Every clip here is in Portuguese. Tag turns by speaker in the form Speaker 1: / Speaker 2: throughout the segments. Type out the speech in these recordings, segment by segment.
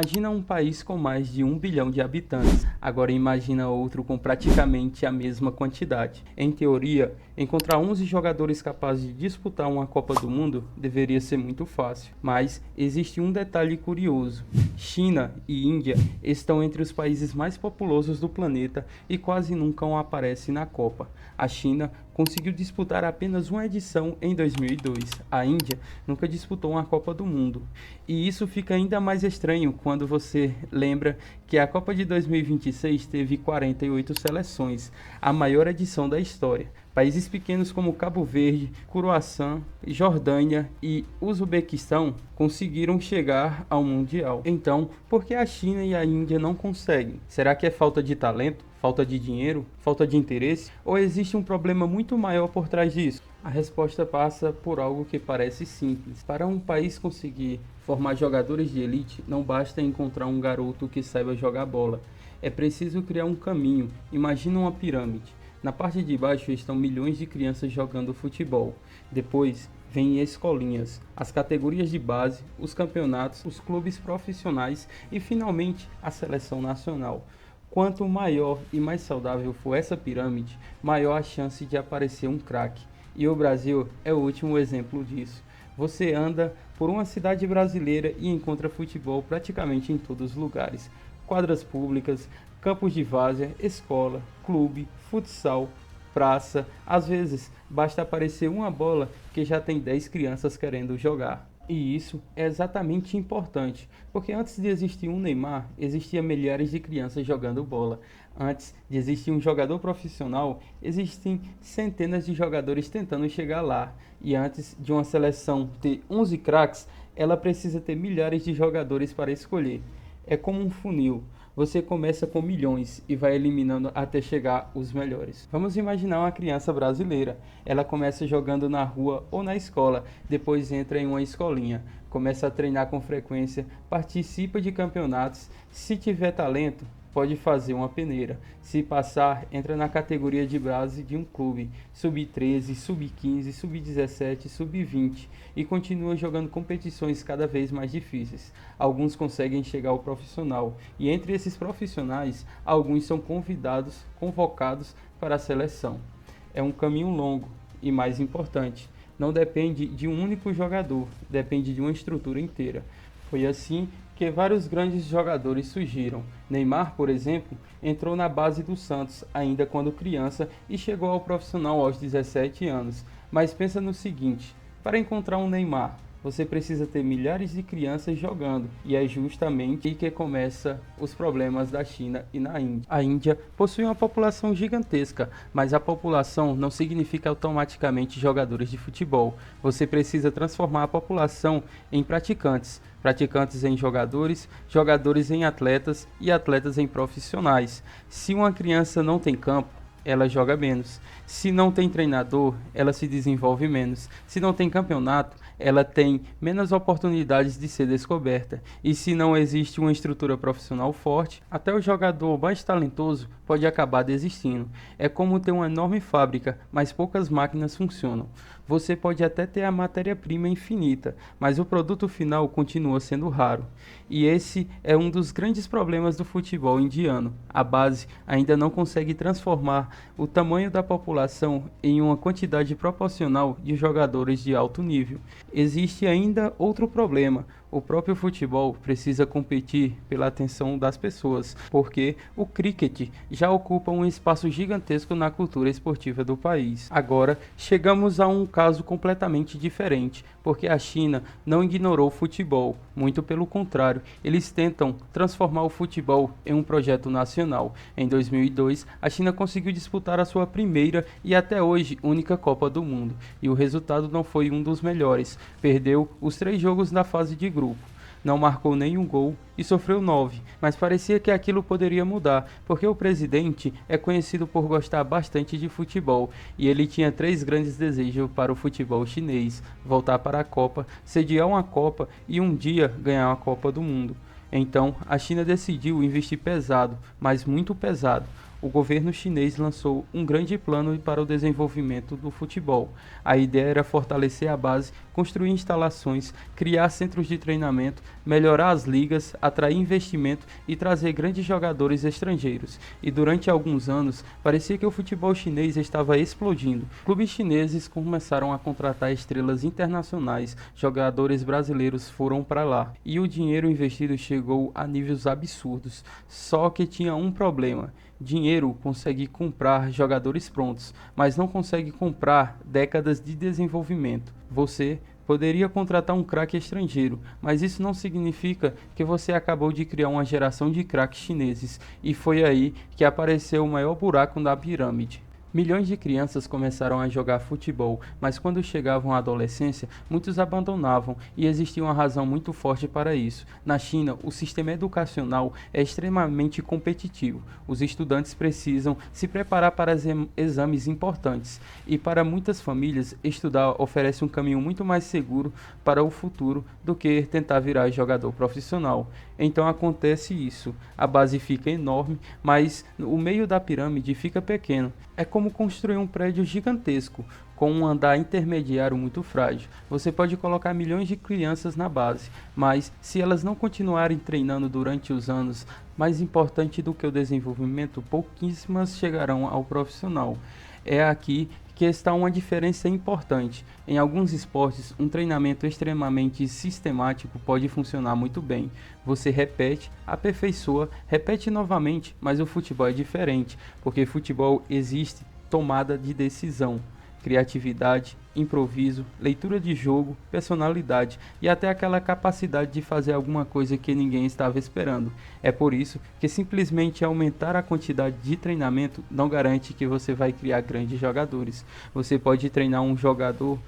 Speaker 1: Imagina um país com mais de 1 bilhão de habitantes. Agora imagina outro com praticamente a mesma quantidade. Em teoria, encontrar 11 jogadores capazes de disputar uma Copa do Mundo deveria ser muito fácil. Mas existe um detalhe curioso. China e Índia estão entre os países mais populosos do planeta e quase nunca aparecem na Copa. A China conseguiu disputar apenas uma edição em 2002. A Índia nunca disputou uma Copa do Mundo. E isso fica ainda mais estranho quando você lembra que a Copa de 2026 teve 48 seleções, a maior edição da história. Países pequenos como Cabo Verde, Croácia, Jordânia e Uzbequistão conseguiram chegar ao Mundial. Então, por que a China e a Índia não conseguem? Será que é falta de talento? Falta de dinheiro? Falta de interesse? Ou existe um problema muito maior por trás disso? A resposta passa por algo que parece simples. Para um país conseguir formar jogadores de elite, não basta encontrar um garoto que saiba jogar bola. É preciso criar um caminho. Imagina uma pirâmide. Na parte de baixo estão milhões de crianças jogando futebol. Depois vêm escolinhas, as categorias de base, os campeonatos, os clubes profissionais e finalmente a seleção nacional. Quanto maior e mais saudável for essa pirâmide, maior a chance de aparecer um craque. E o Brasil é o último exemplo disso. Você anda por uma cidade brasileira e encontra futebol praticamente em todos os lugares. Quadras públicas, campos de várzea, escola, clube, futsal, praça. Às vezes, basta aparecer uma bola que já tem 10 crianças querendo jogar. E isso é exatamente importante, porque antes de existir um Neymar, existiam milhares de crianças jogando bola. Antes de existir um jogador profissional, existem centenas de jogadores tentando chegar lá. E antes de uma seleção ter 11 craques, ela precisa ter milhares de jogadores para escolher. É como um funil. Você começa com milhões e vai eliminando até chegar os melhores. Vamos imaginar uma criança brasileira. Ela começa jogando na rua ou na escola, depois entra em uma escolinha, começa a treinar com frequência, participa de campeonatos. Se tiver talento, pode fazer uma peneira. Se passar, entra na categoria de base de um clube, sub-13, sub-15, sub-17, sub-20 e continua jogando competições cada vez mais difíceis. Alguns conseguem chegar ao profissional e entre esses profissionais, alguns são convocados para a seleção. É um caminho longo e mais importante, não depende de um único jogador, depende de uma estrutura inteira. Foi assim que vários grandes jogadores surgiram. Neymar, por exemplo, entrou na base do Santos ainda quando criança e chegou ao profissional aos 17 anos. Mas pensa no seguinte, para encontrar um Neymar, você precisa ter milhares de crianças jogando, e é justamente aí que começam os problemas da China e na Índia. A Índia possui uma população gigantesca, mas a população não significa automaticamente jogadores de futebol. Você precisa transformar a população em praticantes, praticantes em jogadores, jogadores em atletas e atletas em profissionais. Se uma criança não tem campo, ela joga menos. Se não tem treinador, ela se desenvolve menos. Se não tem campeonato, ela tem menos oportunidades de ser descoberta. E se não existe uma estrutura profissional forte, até o jogador mais talentoso pode acabar desistindo. É como ter uma enorme fábrica, mas poucas máquinas funcionam. Você pode até ter a matéria-prima infinita, mas o produto final continua sendo raro. E esse é um dos grandes problemas do futebol indiano. A base ainda não consegue transformar o tamanho da população em uma quantidade proporcional de jogadores de alto nível. Existe ainda outro problema. O próprio futebol precisa competir pela atenção das pessoas, porque o cricket já ocupa um espaço gigantesco na cultura esportiva do país. Agora, chegamos a um caso completamente diferente, porque a China não ignorou o futebol, muito pelo contrário, eles tentam transformar o futebol em um projeto nacional. Em 2002, a China conseguiu disputar a sua primeira e até hoje única Copa do Mundo, e o resultado não foi um dos melhores. Perdeu os 3 jogos da fase de grupo, não marcou nenhum gol e sofreu 9, mas parecia que aquilo poderia mudar, porque o presidente é conhecido por gostar bastante de futebol e ele tinha 3 grandes desejos para o futebol chinês: voltar para a Copa, sediar uma Copa e um dia ganhar uma Copa do Mundo. Então, a China decidiu investir pesado, mas muito pesado. o governo chinês lançou um grande plano para o desenvolvimento do futebol. A ideia era fortalecer a base, construir instalações, criar centros de treinamento, melhorar as ligas, atrair investimento e trazer grandes jogadores estrangeiros. E durante alguns anos, parecia que o futebol chinês estava explodindo. Clubes chineses começaram a contratar estrelas internacionais, jogadores brasileiros foram para lá, e o dinheiro investido chegou a níveis absurdos. Só que tinha um problema: dinheiro consegue comprar jogadores prontos, mas não consegue comprar décadas de desenvolvimento. Você poderia contratar um craque estrangeiro, mas isso não significa que você acabou de criar uma geração de craques chineses, e foi aí que apareceu o maior buraco da pirâmide. Milhões de crianças começaram a jogar futebol, mas quando chegavam à adolescência, muitos abandonavam, e existia uma razão muito forte para isso. Na China, o sistema educacional é extremamente competitivo. Os estudantes precisam se preparar para exames importantes, e para muitas famílias, estudar oferece um caminho muito mais seguro para o futuro do que tentar virar jogador profissional. Então acontece isso, a base fica enorme, mas o meio da pirâmide fica pequeno. É como construir um prédio gigantesco, com um andar intermediário muito frágil. Você pode colocar milhões de crianças na base, mas se elas não continuarem treinando durante os anos, mais importante do que o desenvolvimento, pouquíssimas chegarão ao profissional. É aqui que está uma diferença importante. Em alguns esportes, um treinamento extremamente sistemático pode funcionar muito bem. Você repete, aperfeiçoa, repete novamente, mas o futebol é diferente, porque futebol existe tomada de decisão, criatividade, improviso, leitura de jogo, personalidade e até aquela capacidade de fazer alguma coisa que ninguém estava esperando. É por isso que simplesmente aumentar a quantidade de treinamento não garante que você vai criar grandes jogadores. Você pode treinar um jogador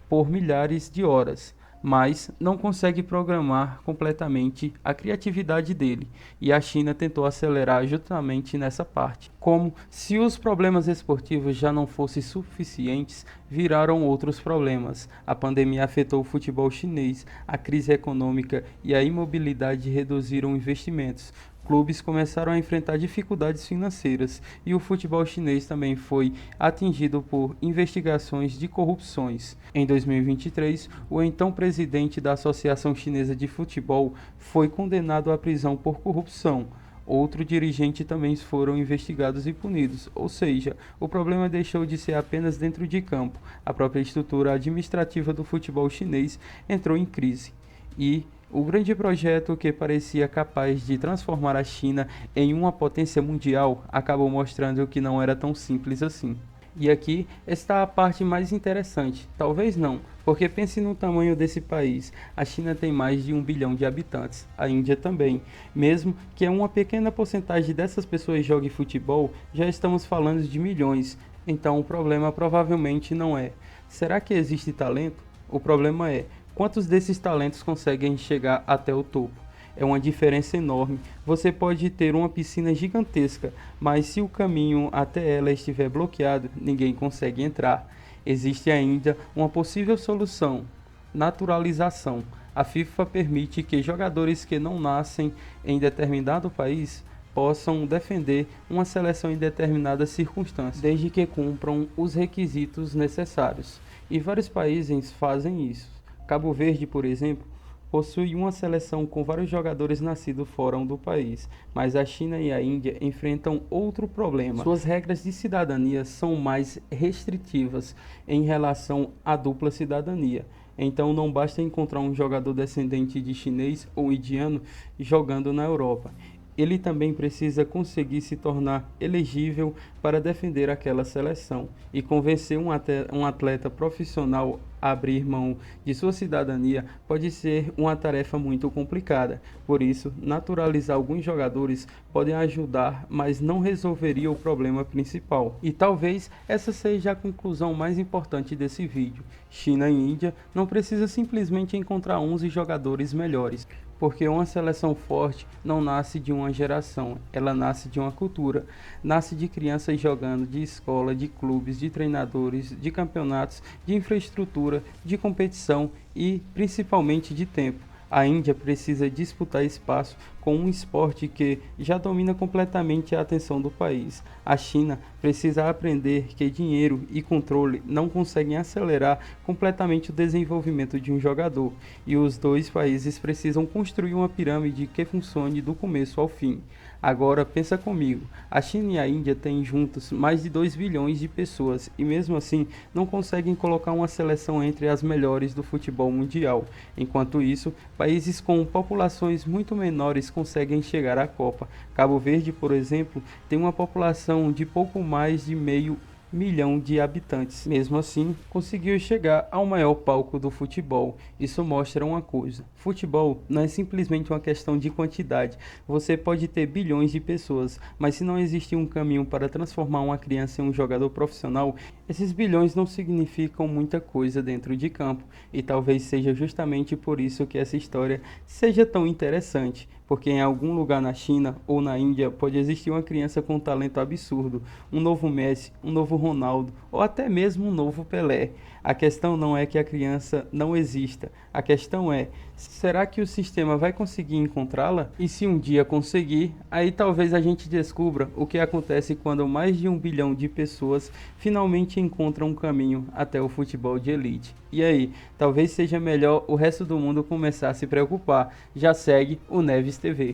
Speaker 1: por milhares de horas, mas não consegue programar completamente a criatividade dele, e a China tentou acelerar justamente nessa parte. Como se os problemas esportivos já não fossem suficientes, viraram outros problemas. A pandemia afetou o futebol chinês, a crise econômica e a imobilidade reduziram investimentos. Clubes começaram a enfrentar dificuldades financeiras, e o futebol chinês também foi atingido por investigações de corrupções. Em 2023, o então presidente da Associação Chinesa de Futebol foi condenado à prisão por corrupção. Outro dirigente também foram investigados e punidos, ou seja, o problema deixou de ser apenas dentro de campo. A própria estrutura administrativa do futebol chinês entrou em crise. E o grande projeto que parecia capaz de transformar a China em uma potência mundial acabou mostrando que não era tão simples assim. E aqui está a parte mais interessante. Talvez não, porque pense no tamanho desse país. A China tem mais de 1 bilhão de habitantes, a Índia também. Mesmo que uma pequena porcentagem dessas pessoas jogue futebol, já estamos falando de milhões. Então o problema provavelmente não é: será que existe talento? O problema é: quantos desses talentos conseguem chegar até o topo? É uma diferença enorme. Você pode ter uma piscina gigantesca, mas se o caminho até ela estiver bloqueado, ninguém consegue entrar. Existe ainda uma possível solução: naturalização. A FIFA permite que jogadores que não nascem em determinado país possam defender uma seleção em determinadas circunstâncias, desde que cumpram os requisitos necessários. E vários países fazem isso. Cabo Verde, por exemplo, possui uma seleção com vários jogadores nascidos fora do país, mas a China e a Índia enfrentam outro problema. Suas regras de cidadania são mais restritivas em relação à dupla cidadania. Então não basta encontrar um jogador descendente de chinês ou indiano jogando na Europa. Ele também precisa conseguir se tornar elegível para defender aquela seleção, e convencer um atleta profissional a abrir mão de sua cidadania pode ser uma tarefa muito complicada. Por isso, naturalizar alguns jogadores pode ajudar, mas não resolveria o problema principal. E talvez essa seja a conclusão mais importante desse vídeo. China e Índia não precisa simplesmente encontrar 11 jogadores melhores, porque uma seleção forte não nasce de uma geração, ela nasce de uma cultura, nasce de crianças jogando, de escola, de clubes, de treinadores, de campeonatos, de infraestrutura, de competição e principalmente de tempo. A Índia precisa disputar espaço com um esporte que já domina completamente a atenção do país. A China precisa aprender que dinheiro e controle não conseguem acelerar completamente o desenvolvimento de um jogador, e os dois países precisam construir uma pirâmide que funcione do começo ao fim. Agora pensa comigo, a China e a Índia têm juntos mais de 2 bilhões de pessoas e mesmo assim não conseguem colocar uma seleção entre as melhores do futebol mundial. Enquanto isso, países com populações muito menores conseguem chegar à Copa. Cabo Verde, por exemplo, tem uma população de pouco mais de meio milhão de habitantes. Mesmo assim, conseguiu chegar ao maior palco do futebol. Isso mostra uma coisa: futebol não é simplesmente uma questão de quantidade. Você pode ter bilhões de pessoas, mas se não existe um caminho para transformar uma criança em um jogador profissional, esses bilhões não significam muita coisa dentro de campo. E talvez seja justamente por isso que essa história seja tão interessante. Porque em algum lugar na China ou na Índia pode existir uma criança com um talento absurdo, um novo Messi, um novo Ronaldo ou até mesmo um novo Pelé. A questão não é que a criança não exista, a questão é: será que o sistema vai conseguir encontrá-la? E se um dia conseguir, aí talvez a gente descubra o que acontece quando mais de 1 bilhão de pessoas finalmente encontram um caminho até o futebol de elite. E aí, talvez seja melhor o resto do mundo começar a se preocupar. Já segue o Neves TV.